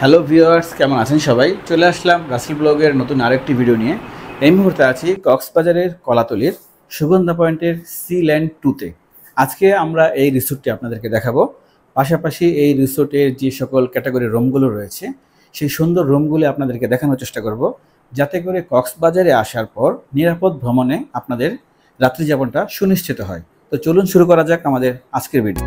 Hello viewers, কেমন আছেন সবাই? চলে আসলাম রাসেল ব্লগের নতুন আরেকটি ভিডিও নিয়ে। এই মুহূর্তে আছি কক্সবাজারের কলাতলির সুগন্ধা পয়েন্টের সি ল্যান্ড 2-তে। আজকে আমরা এই রিসোর্টটি আপনাদেরকে দেখাবো। পাশাপাশি এই রিসোর্টের যে সকল ক্যাটাগরির রুমগুলো রয়েছে সেই সুন্দর রুমগুলো আপনাদেরকে দেখানোর চেষ্টা করব, যাতে করে কক্সবাজারে আসার পর নিরাপদ ভ্রমণে আপনাদের রাত্রিযাপনটা সুনিশ্চিত হয়। তো চলুন শুরু করা যাক আমাদের আজকের ভিডিও।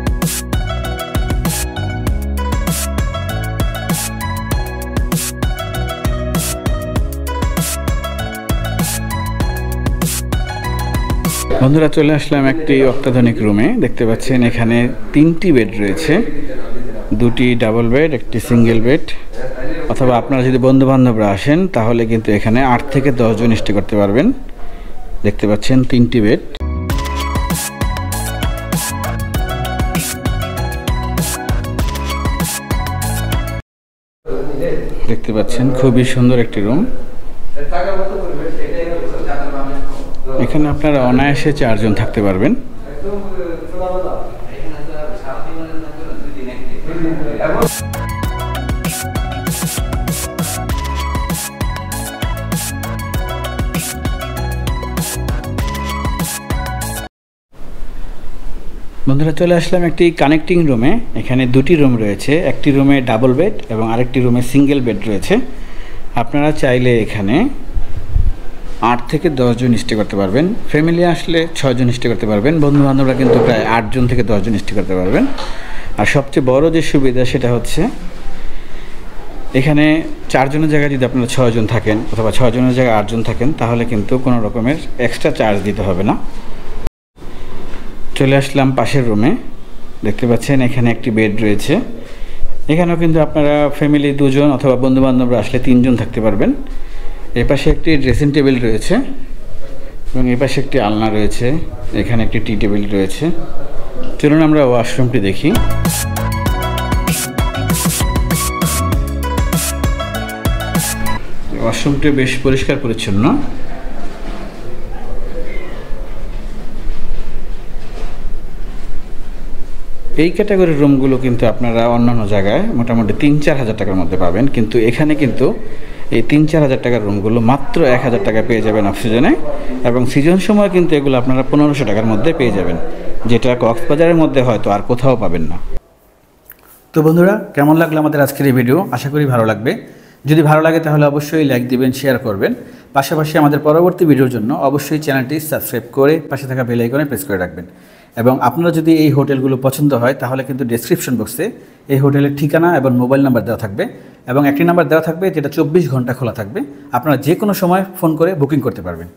বন্ধুরা, চলে আসলাম একটি অত্যাধুনিক রুমে। দেখতে পাচ্ছেন এখানে 3টি বেড রয়েছে, 2টি ডাবল বেড, একটি সিঙ্গেল বেড। অথবা আপনারা যদি বন্ধু বান্ধবরা আসেন তাহলে কিন্তু এখানে 8 থেকে 10 জন স্টে করতে পারবেন। দেখতে পাচ্ছেন 3টি বেড। দেখতে পাচ্ছেন খুবই সুন্দর একটি রুম। এখানে আপনারা অনায়াসে 4 জন থাকতে পারবেন। বন্ধুরা, চলে আসলাম একটি কানেক্টিং রুমে। এখানে 2টি রুম রয়েছে, একটি রুমে ডাবল বেড এবং আরেকটি রুমে সিঙ্গেল বেড রয়েছে। আপনারা চাইলে এখানে 8 থেকে 10 জন স্টে করতে পারবেন। ফ্যামিলি আসলে 6 জন স্টে করতে পারবেন। বন্ধু বান্ধবরা কিন্তু প্রায় 8 জন থেকে 10 জন স্টে করতে পারবেন। আর সবচেয়ে বড় যে সুবিধা সেটা হচ্ছে এখানে 4 জনের জায়গায় যদি আপনারা 6 জন থাকেন অথবা 6 জনের জায়গায় 8 জন থাকেন তাহলে কিন্তু কোনো রকমের এক্সট্রা চার্জ দিতে হবে না। চলে আসলাম পাশের রুমে। দেখতে পাচ্ছেন এখানে একটি বেড রয়েছে। এখানেও কিন্তু আপনারা ফ্যামিলি 2 জন অথবা বন্ধু বান্ধবরা আসলে 3 জন থাকতে পারবেন। এই পাশে একটি ড্রেসিং টেবিল রয়েছে এবং এই পাশে একটি আলনা রয়েছে। এখানে একটি টি টেবিল রয়েছে। চলুন আমরা ওয়াশরুমটি দেখি। ওয়াশরুমটি বেশ পরিষ্কার পরিচ্ছন্ন। এই ক্যাটাগরির রুমগুলো কিন্তু আপনারা অন্যান্য জায়গায় মোটামুটি 3-4 হাজার টাকার মধ্যে পাবেন, কিন্তু এখানে কিন্তু এই 3-4 হাজার টাকার রুমগুলো মাত্র 1000 টাকা পেয়ে যাবেন অফ সিজনে, এবং সিজন সময় কিন্তু এগুলো আপনারা 1500 টাকার মধ্যে পেয়ে যাবেন, যেটা কক্সবাজারের মধ্যে হয়তো আর কোথাও পাবেন না। তো বন্ধুরা, কেমন লাগলো আমাদের আজকের এই ভিডিও? আশা করি ভালো লাগবে। যদি ভালো লাগে তাহলে অবশ্যই লাইক দিবেন, শেয়ার করবেন। পাশাপাশি আমাদের পরবর্তী ভিডিওর জন্য অবশ্যই চ্যানেলটি সাবস্ক্রাইব করে পাশে থাকা বেল আইকনে প্রেস করে রাখবেন। এবং আপনারা যদি এই হোটেলগুলো পছন্দ হয় তাহলে কিন্তু ডেসক্রিপশন বক্সে এই হোটেলের ঠিকানা এবং মোবাইল নাম্বার দেওয়া থাকবে, এবং একটি নাম্বার দেওয়া থাকবে যেটা 24 ঘন্টা খোলা থাকবে। আপনারা যে কোনো সময় ফোন করে বুকিং করতে পারবেন।